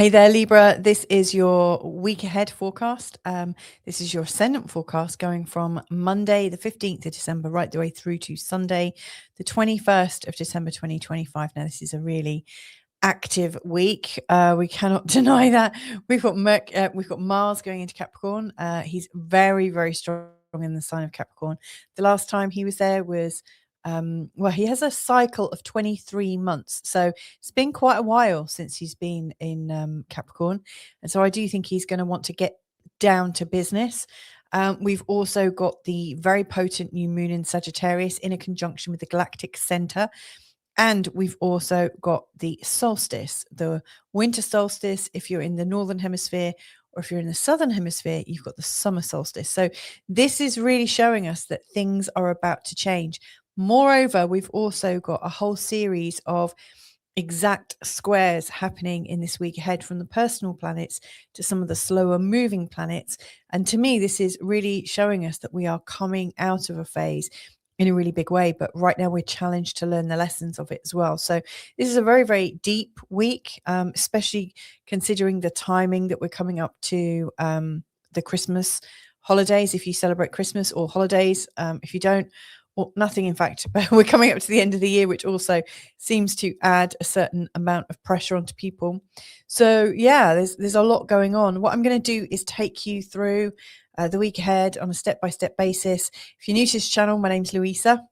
Hey there, Libra. This is your week ahead forecast. This is your ascendant forecast going from Monday, the 15th of December, right the way through to Sunday, the 21st of December, 2025. Now, this is a really active week. We cannot deny that. We've got Mars going into Capricorn. He's very, very strong in the sign of Capricorn. The last time he was there was he has a cycle of 23 months, so it's been quite a while since he's been in Capricorn, and so I do think he's going to want to get down to business. We've also got the very potent new moon in Sagittarius in a conjunction with the Galactic Centre. And we've also got the solstice, the winter solstice. If you're in the northern hemisphere, or if you're in the southern hemisphere, you've got the summer solstice. So this is really showing us that things are about to change. Moreover, we've also got a whole series of exact squares happening in this week ahead, from the personal planets to some of the slower moving planets. And to me, this is really showing us that we are coming out of a phase in a really big way, but right now we're challenged to learn the lessons of it as well. So this is a very, very deep week, especially considering the timing that we're coming up to the Christmas holidays, if you celebrate Christmas, or holidays if you don't, or nothing, in fact. But we're coming up to the end of the year, which also seems to add a certain amount of pressure onto people. So yeah, there's a lot going on. What I'm going to do is take you through the week ahead on a step-by-step basis. If you're new to this channel, my name's Louisa.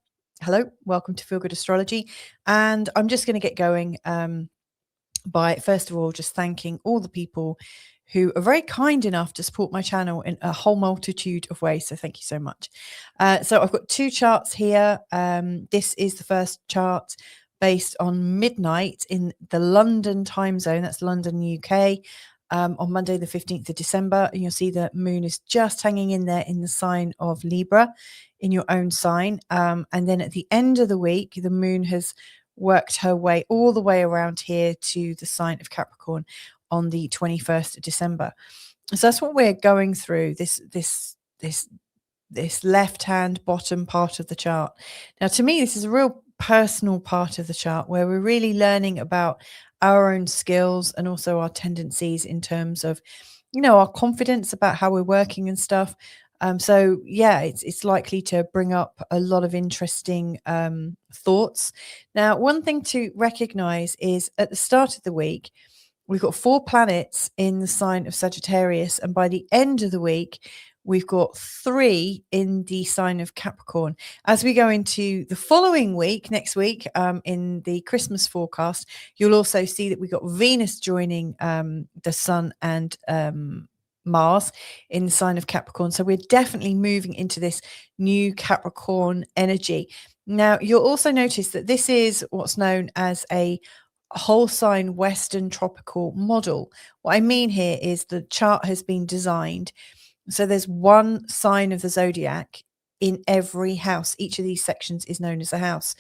Hello, welcome to Feel Good Astrology. And I'm just going to get going by, first of all, just thanking all the people who are very kind enough to support my channel in a whole multitude of ways. So thank you so much. So I've got two charts here. This is the first chart based on midnight in the London time zone. That's London, UK. On Monday, the 15th of December. And you'll see the moon is just hanging in there in the sign of Libra, in your own sign. And then at the end of the week, the moon has worked her way all the way around here to the sign of Capricorn on the 21st of December. So that's what we're going through, this left-hand bottom part of the chart. Now, to me, this is a real personal part of the chart where we're really learning about our own skills and also our tendencies in terms of, our confidence about how we're working and stuff. So yeah, it's likely to bring up a lot of interesting thoughts. Now, one thing to recognize is at the start of the week, we've got 4 planets in the sign of Sagittarius, and by the end of the week, we've got 3 in the sign of Capricorn. As we go into the following week, next week, in the Christmas forecast, you'll also see that we've got Venus joining the Sun and Mars in the sign of Capricorn. So we're definitely moving into this new Capricorn energy. Now, you'll also notice that this is what's known as a whole sign Western tropical model. What I mean here is the chart has been designed so there's one sign of the zodiac in every house. Each of these sections is known as a house.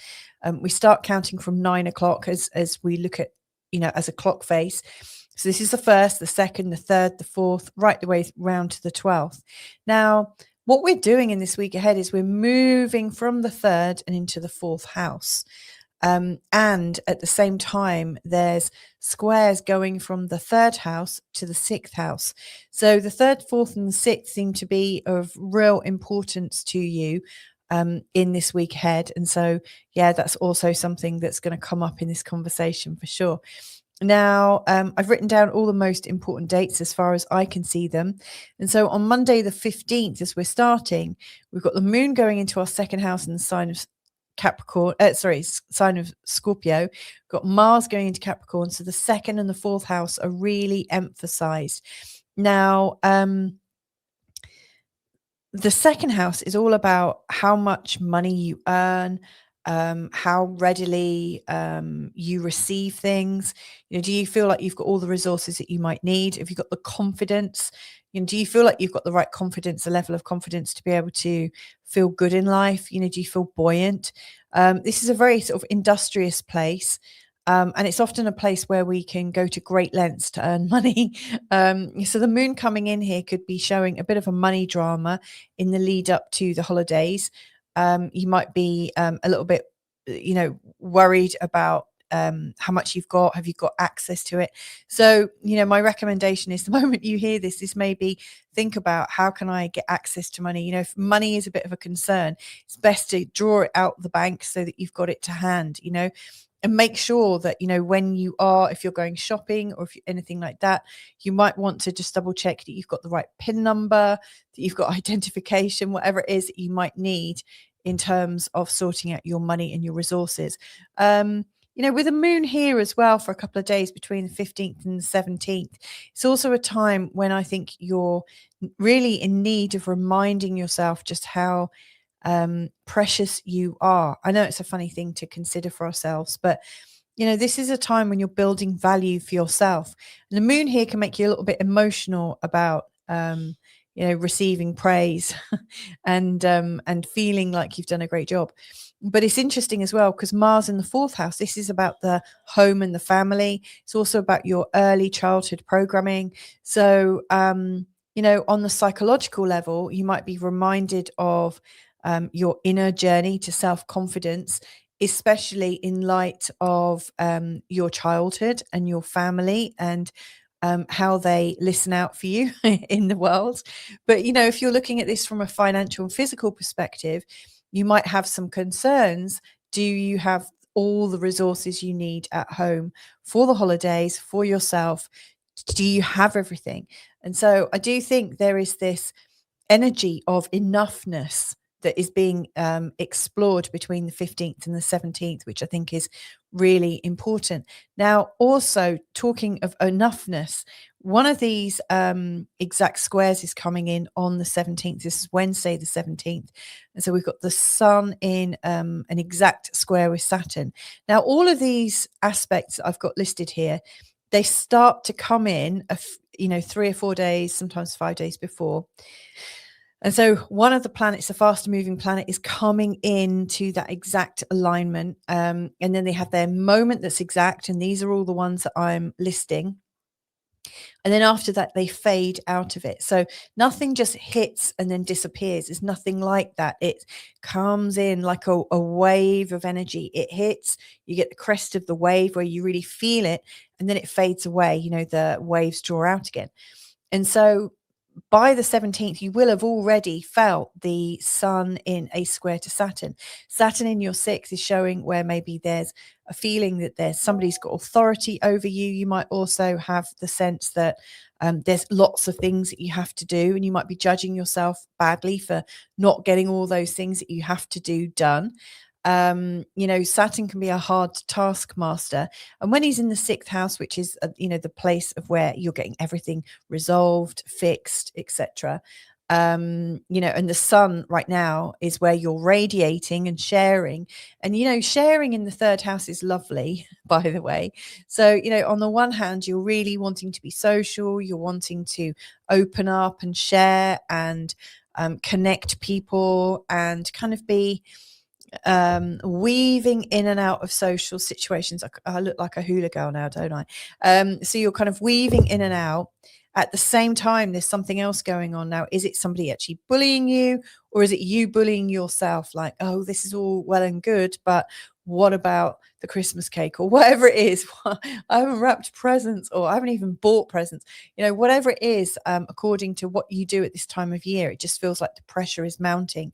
We start counting from 9 o'clock as we look at, as a clock face. So this is the first, the second, the third, the fourth, right the way round to the 12th. Now, what we're doing in this week ahead is we're moving from the third and into the 4th house. And at the same time, there's squares going from the 3rd house to the 6th house. So the 3rd, 4th, and the 6th seem to be of real importance to you in this week ahead. And so, yeah, that's also something that's going to come up in this conversation for sure. Now, I've written down all the most important dates as far as I can see them. And so on Monday, the 15th, as we're starting, we've got the moon going into our 2nd house in the sign of Capricorn, sign of Scorpio, got Mars going into Capricorn. So the 2nd and the 4th house are really emphasized. Now, the 2nd house is all about how much money you earn, how readily you receive things. Do you feel like you've got all the resources that you might need? Have you got the confidence? Do you feel like you've got the right confidence, a level of confidence to be able to feel good in life? Do you feel buoyant? This is a very sort of industrious place. And it's often a place where we can go to great lengths to earn money. So the moon coming in here could be showing a bit of a money drama in the lead up to the holidays. You might be a little bit, worried about how much you've got, have you got access to it? So, my recommendation is the moment you hear this maybe think about, how can I get access to money? If money is a bit of a concern, it's best to draw it out the bank so that you've got it to hand, and make sure that, if you're going shopping or anything like that, you might want to just double check that you've got the right PIN number, that you've got identification, whatever it is that you might need in terms of sorting out your money and your resources. With a moon here as well for a couple of days between the 15th and the 17th, it's also a time when I think you're really in need of reminding yourself just how precious you are. I know it's a funny thing to consider for ourselves, but this is a time when you're building value for yourself. And the moon here can make you a little bit emotional about receiving praise and feeling like you've done a great job. But it's interesting as well, because Mars in the 4th house, this is about the home and the family. It's also about your early childhood programming. So on the psychological level, you might be reminded of your inner journey to self-confidence, especially in light of your childhood and your family and how they listen out for you in the world. But, if you're looking at this from a financial and physical perspective, you might have some concerns. Do you have all the resources you need at home for the holidays, for yourself? Do you have everything? And so I do think there is this energy of enoughness that is being explored between the 15th and the 17th, which I think is really important. Now, also talking of enoughness, one of these exact squares is coming in on the 17th. This is Wednesday, the 17th. And so we've got the sun in an exact square with Saturn. Now, all of these aspects that I've got listed here, they start to come in, 3 or 4 days, sometimes 5 days before. And so one of the planets, the faster moving planet, is coming into that exact alignment. And then they have their moment that's exact. And these are all the ones that I'm listing. And then after that, they fade out of it. So nothing just hits and then disappears. It's nothing like that. It comes in like a wave of energy. It hits, you get the crest of the wave where you really feel it, and then it fades away. The waves draw out again. And so by the 17th, you will have already felt the sun in a square to Saturn. Saturn in your 6th is showing where maybe there's a feeling that there's somebody's got authority over you. You might also have the sense that there's lots of things that you have to do, and you might be judging yourself badly for not getting all those things that you have to do done. Saturn can be a hard taskmaster, and when he's in the 6th house, which is the place of where you're getting everything resolved, fixed, etc. And the sun right now is where you're radiating and sharing, and sharing in the 3rd house is lovely, by the way. So on the one hand, you're really wanting to be social, you're wanting to open up and share and connect people and kind of be weaving in and out of social situations. I look like a hula girl now, don't I? So you're kind of weaving in and out. At the same time, there's something else going on now. Is it somebody actually bullying you, or is it you bullying yourself? Like, oh, this is all well and good, but what about the Christmas cake or whatever it is? I haven't wrapped presents, or I haven't even bought presents. Whatever it is, according to what you do at this time of year, it just feels like the pressure is mounting.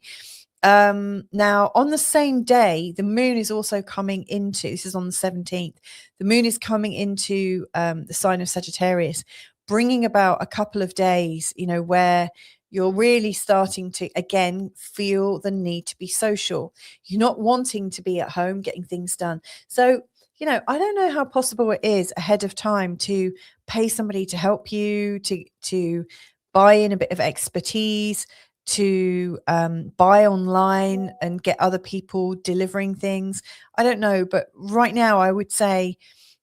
Now, on the same day, the moon is also coming into, this is on the 17th, the moon is coming into the sign of Sagittarius, bringing about a couple of days, where you're really starting to, again, feel the need to be social. You're not wanting to be at home getting things done. So, I don't know how possible it is ahead of time to pay somebody to help you, to buy in a bit of expertise, to buy online and get other people delivering things. I don't know, but right now I would say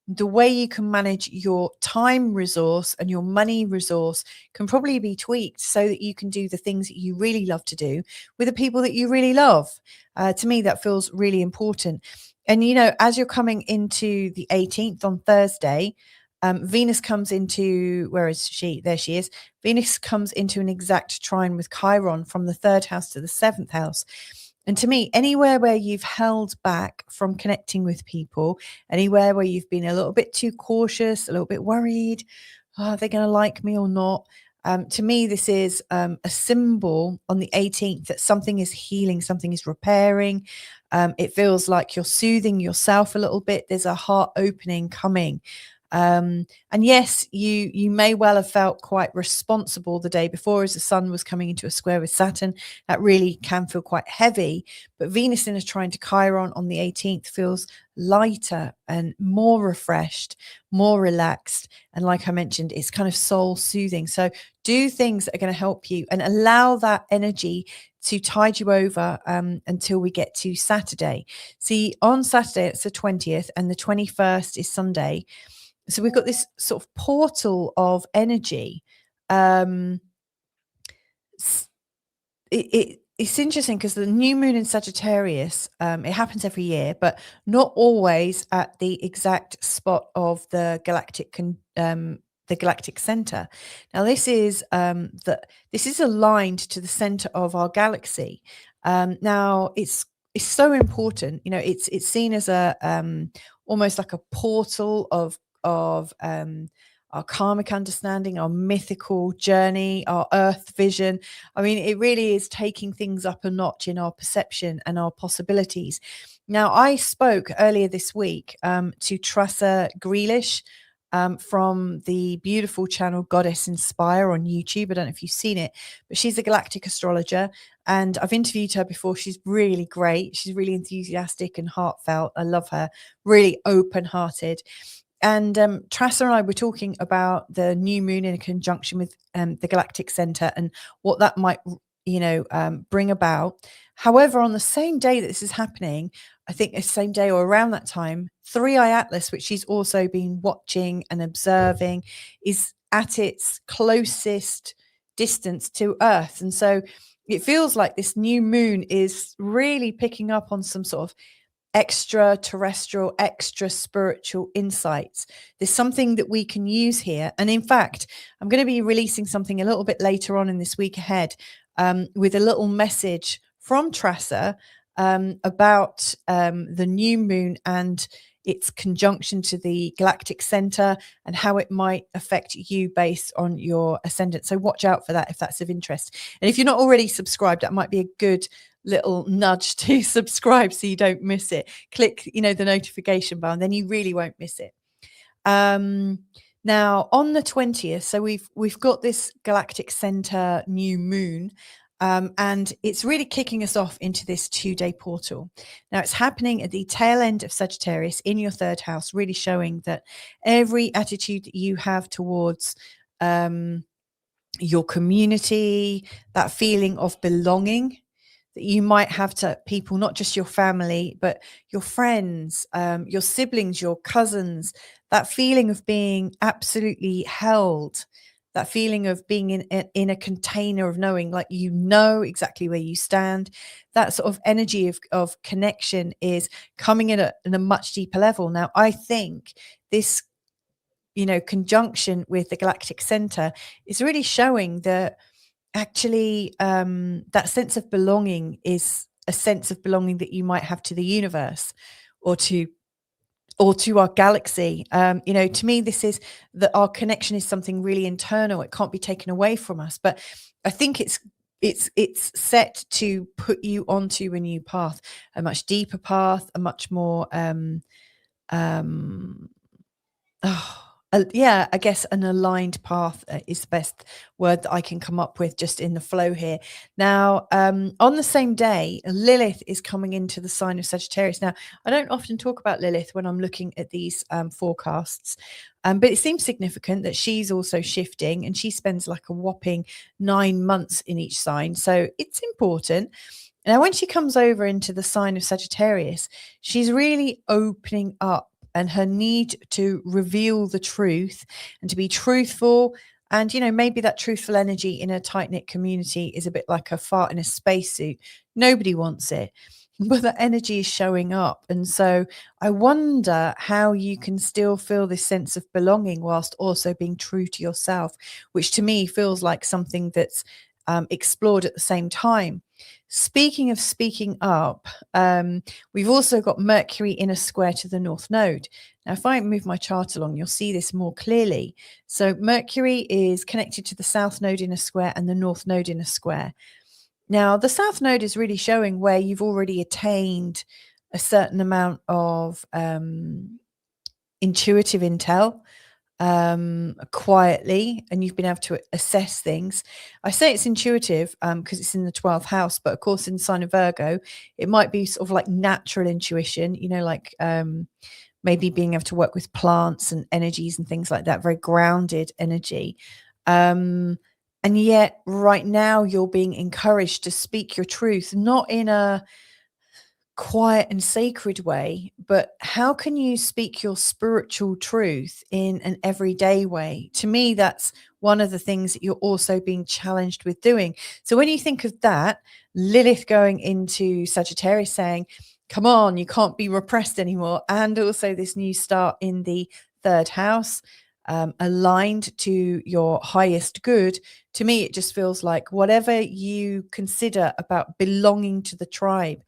the way you can manage your time resource and your money resource can probably be tweaked so that you can do the things that you really love to do with the people that you really love. To me, that feels really important. And, as you're coming into the 18th on Thursday, Venus comes into, where is she? There she is. Venus comes into an exact trine with Chiron from the 3rd house to the 7th house. And to me, anywhere where you've held back from connecting with people, anywhere where you've been a little bit too cautious, a little bit worried, are they going to like me or not? To me, this is a symbol on the 18th that something is healing, something is repairing. It feels like you're soothing yourself a little bit. There's a heart opening coming. And yes, you may well have felt quite responsible the day before as the sun was coming into a square with Saturn. That really can feel quite heavy, but Venus in a trine to Chiron on the 18th feels lighter and more refreshed, more relaxed. And like I mentioned, it's kind of soul soothing. So do things that are going to help you and allow that energy to tide you over until we get to Saturday. See, on Saturday, it's the 20th and the 21st is Sunday. So we've got this sort of portal of energy. It's interesting because the new moon in Sagittarius, it happens every year, but not always at the exact spot of the Galactic Centre. Now, this is aligned to the center of our galaxy. Now, it's so important. You know, it's seen as a almost like a portal of our karmic understanding, our mythical journey, our earth vision. I mean, it really is taking things up a notch in our perception and our possibilities. Now, I spoke earlier this week to Tressa Grealish from the beautiful channel Goddess Inspire on YouTube. I don't know if you've seen it, but she's a galactic astrologer. And I've interviewed her before. She's really great. She's really enthusiastic and heartfelt. I love her. Really open-hearted. And Tressa and I were talking about the new moon in conjunction with the Galactic Centre and what that might, bring about. However, on the same day that this is happening, I think the same day or around that time, 3i Atlas, which she's also been watching and observing, is at its closest distance to Earth. And so it feels like this new moon is really picking up on some sort of extraterrestrial, extra spiritual insights. There's something that we can use here. And in fact, I'm going to be releasing something a little bit later on in this week ahead with a little message from Tressa about the new moon and its conjunction to the Galactic Centre and how it might affect you based on your ascendant. So watch out for that if that's of interest. And if you're not already subscribed, that might be a good little nudge to subscribe so you don't miss it. Click, the notification bell, and then you really won't miss it. Now on the 20th, so we've got this Galactic Centre new moon. And it's really kicking us off into this 2-day portal. Now, it's happening at the tail end of Sagittarius in your 3rd house, really showing that every attitude that you have towards your community, that feeling of belonging that you might have to people, not just your family, but your friends, your siblings, your cousins, that feeling of being absolutely held, that feeling of being in a container of knowing, like exactly where you stand. That sort of energy of connection is coming in at a much deeper level. Now, I think this, conjunction with the Galactic Centre is really showing that actually that sense of belonging is a sense of belonging that you might have to the universe or to our galaxy. To me, this is that our connection is something really internal. It can't be taken away from us. But I think it's set to put you onto a new path, a much deeper path, a much more I guess an aligned path is the best word that I can come up with just in the flow here. Now, on the same day, Lilith is coming into the sign of Sagittarius. Now, I don't often talk about Lilith when I'm looking at these forecasts, but it seems significant that she's also shifting, and she spends like a whopping 9 months in each sign. So it's important. Now, when she comes over into the sign of Sagittarius, she's really opening up, and her need to reveal the truth and to be truthful. And, maybe that truthful energy in a tight-knit community is a bit like a fart in a spacesuit. Nobody wants it, but that energy is showing up. And so I wonder how you can still feel this sense of belonging whilst also being true to yourself, which to me feels like something that's explored at the same time. Speaking of speaking up, we've also got Mercury in a square to the North Node. Now, if I move my chart along, you'll see this more clearly. So Mercury is connected to the South Node in a square and the North Node in a square. Now, the South Node is really showing where you've already attained a certain amount of intuitive intel quietly, and you've been able to assess things. I say it's intuitive because it's in the 12th house, but of course in the sign of Virgo, it might be sort of like natural intuition, like maybe being able to work with plants and energies and things like that, very grounded energy. And yet right now you're being encouraged to speak your truth, not in a quiet and sacred way, but how can you speak your spiritual truth in an everyday way? To me, that's one of the things that you're also being challenged with doing. So when you think of that, Lilith going into Sagittarius saying, come on, you can't be repressed anymore. And also this new start in the 3rd house, aligned to your highest good. To me, it just feels like whatever you consider about belonging to the tribe,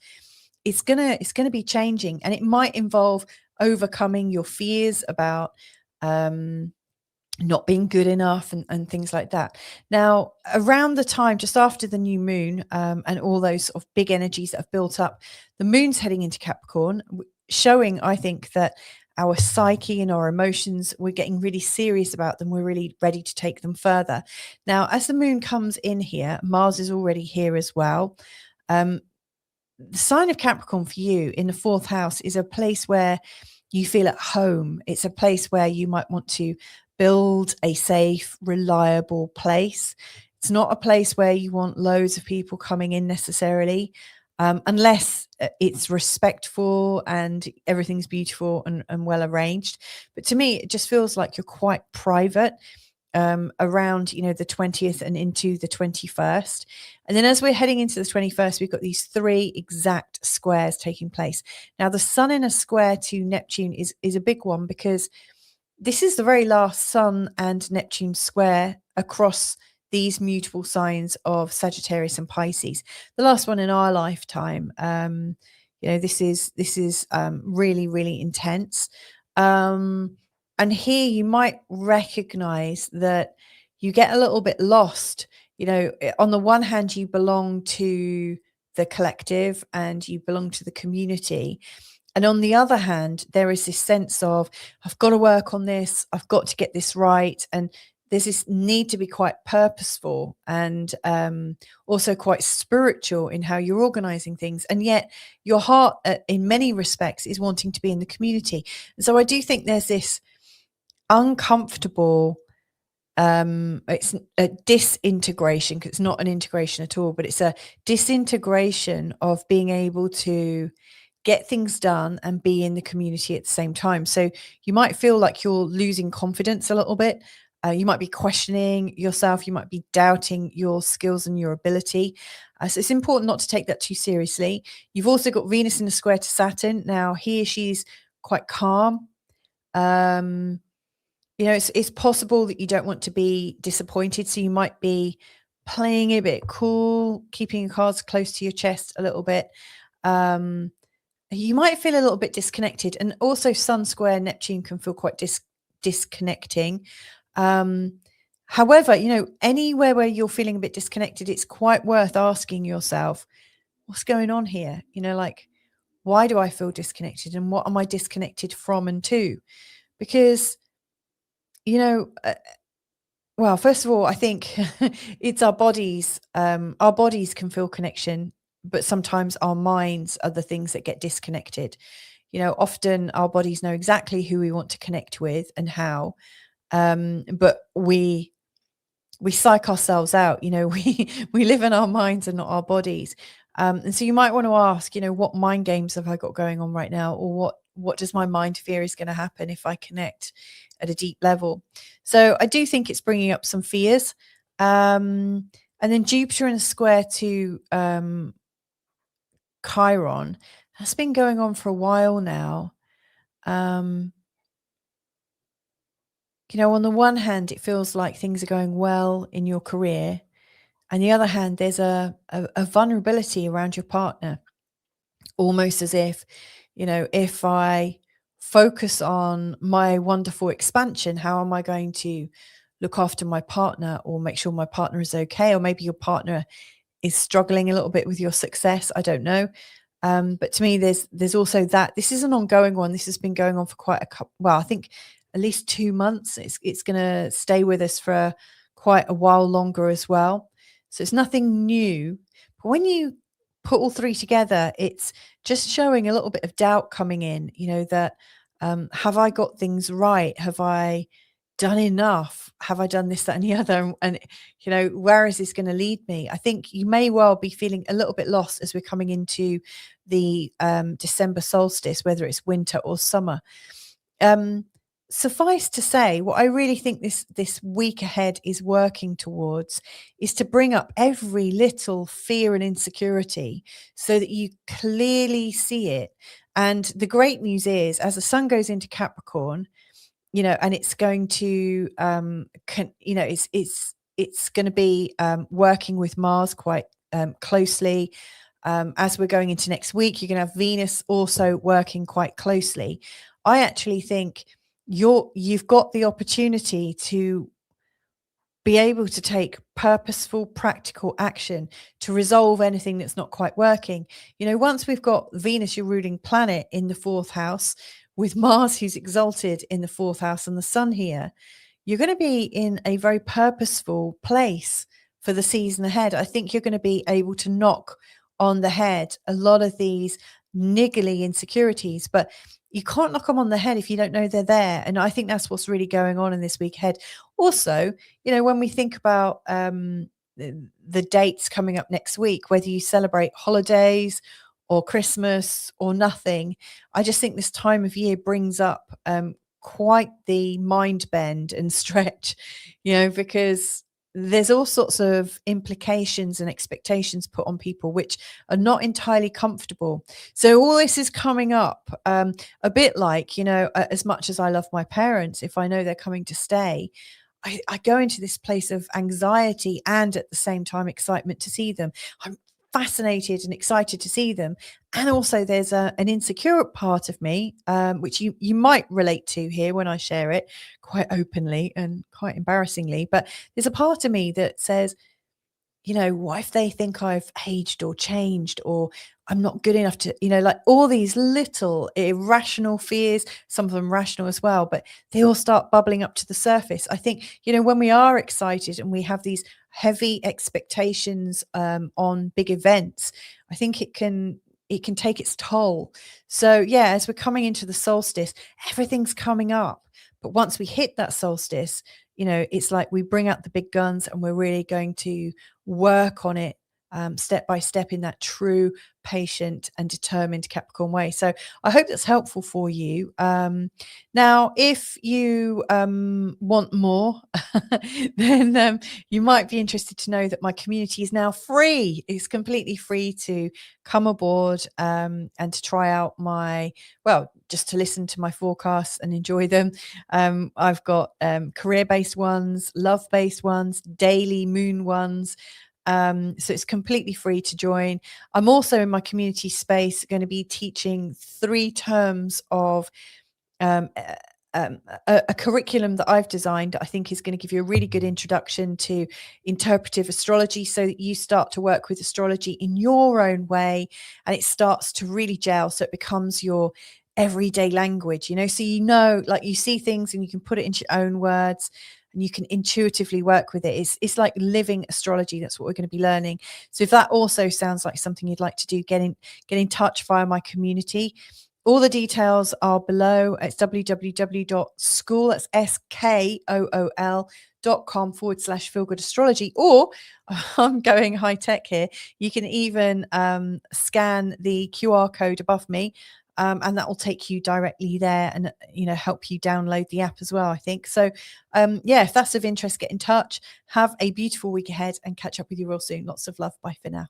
it's gonna be changing, and it might involve overcoming your fears about not being good enough and things like that. Now, around the time just after the new moon, and all those sort of big energies that have built up, the moon's heading into Capricorn, showing, I think, that our psyche and our emotions, we're getting really serious about them. We're really ready to take them further. Now, as the moon comes in here, Mars is already here as well. The sign of Capricorn for you in the 4th house is a place where you feel at home. It's a place where you might want to build a safe, reliable place. It's not a place where you want loads of people coming in necessarily, unless it's respectful and everything's beautiful and well arranged. But to me, it just feels like you're quite private. Around the 20th and into the 21st, and then as we're heading into the 21st, we've got these 3 exact squares taking place. Now the Sun in a square to Neptune is a big one, because this is the very last Sun and Neptune square across these mutable signs of Sagittarius and Pisces, the last one in our lifetime. This is really, really intense. And here you might recognize that you get a little bit lost. On the one hand, you belong to the collective and you belong to the community. And on the other hand, there is this sense of, I've got to work on this. I've got to get this right. And there's this need to be quite purposeful and also quite spiritual in how you're organizing things. And yet your heart, in many respects, is wanting to be in the community. And so I do think there's this uncomfortable, it's a disintegration, because it's not an integration at all, but it's a disintegration of being able to get things done and be in the community at the same time. So you might feel like you're losing confidence a little bit. You might be questioning yourself. You might be doubting your skills and your ability. So it's important not to take that too seriously. You've also got Venus in a square to Saturn. Now here she's quite calm. It's possible that you don't want to be disappointed, so you might be playing a bit cool, keeping your cards close to your chest a little bit. You might feel a little bit disconnected, and also Sun square Neptune can feel quite disconnecting. However, anywhere where you're feeling a bit disconnected, it's quite worth asking yourself, what's going on here? Why do I feel disconnected, and what am I disconnected from and to? Because well, first of all, I think it's our bodies. Our bodies can feel connection, but sometimes our minds are the things that get disconnected. Often our bodies know exactly who we want to connect with and how, but we psych ourselves out. We live in our minds and not our bodies. And so you might want to ask, what mind games have I got going on right now, or what does my mind fear is going to happen if I connect at a deep level? So I do think it's bringing up some fears. And then Jupiter in a square to Chiron, that's been going on for a while now. On the one hand, it feels like things are going well in your career, On the other hand, there's a vulnerability around your partner, almost as if, if I focus on my wonderful expansion, how am I going to look after my partner or make sure my partner is okay? Or maybe your partner is struggling a little bit with your success. I don't know. But to me, there's also that this is an ongoing one. This has been going on for quite a couple. Well, I think at least 2 months. It's going to stay with us for quite a while longer as well. So it's nothing new. But when you put all three together, it's just showing a little bit of doubt coming in. That have I got things right? Have I done enough? Have I done this, that, and the other? And where is this going to lead me? I think you may well be feeling a little bit lost as we're coming into the December solstice, whether it's winter or summer. Suffice to say, what I really think this week ahead is working towards is to bring up every little fear and insecurity so that you clearly see it. And the great news is, as the sun goes into Capricorn, and it's going to, it's going to be working with Mars quite closely. As we're going into next week, you're going to have Venus also working quite closely. I actually think you've got the opportunity to be able to take purposeful, practical action to resolve anything that's not quite working. Once we've got Venus, your ruling planet, in the 4th house, with Mars, who's exalted in the 4th house, and the sun here, you're going to be in a very purposeful place for the season ahead. I think you're going to be able to knock on the head a lot of these niggly insecurities, but you can't knock them on the head if you don't know they're there. And I think that's what's really going on in this week ahead. Also, when we think about the dates coming up next week, whether you celebrate holidays or Christmas or nothing, I just think this time of year brings up quite the mind bend and stretch, because there's all sorts of implications and expectations put on people which are not entirely comfortable. So all this is coming up a bit like, as much as I love my parents, if I know they're coming to stay, I go into this place of anxiety and at the same time excitement to see them. I'm fascinated and excited to see them. And also there's an insecure part of me, which you might relate to here when I share it quite openly and quite embarrassingly. But there's a part of me that says, what if they think I've aged or changed, or I'm not good enough to, like all these little irrational fears, some of them rational as well, but they all start bubbling up to the surface. I think, when we are excited and we have these heavy expectations on big events, I think it can take its toll. So yeah, as we're coming into the solstice, everything's coming up. But once we hit that solstice, it's like we bring out the big guns and we're really going to work on it step by step in that true, patient and determined Capricorn way. So I hope that's helpful for you. Now, if you want more, then you might be interested to know that my community is now free. It's completely free to come aboard and to try out just to listen to my forecasts and enjoy them. I've got career-based ones, love-based ones, daily moon ones. So it's completely free to join. I'm also in my community space going to be teaching 3 terms of a curriculum that I've designed. I think is going to give you a really good introduction to interpretive astrology, so that you start to work with astrology in your own way and it starts to really gel, so it becomes your everyday language, so like you see things and you can put it into your own words and you can intuitively work with it. It's like living astrology. That's what we're going to be learning. So if that also sounds like something you'd like to do, get in touch via my community. All the details are below. It's www.school, that's SKOOL.com/feelgoodastrology, or I'm going high tech here. You can even scan the QR code above me. And that will take you directly there and, help you download the app as well, I think. So, if that's of interest, get in touch. Have a beautiful week ahead and catch up with you real soon. Lots of love. Bye for now.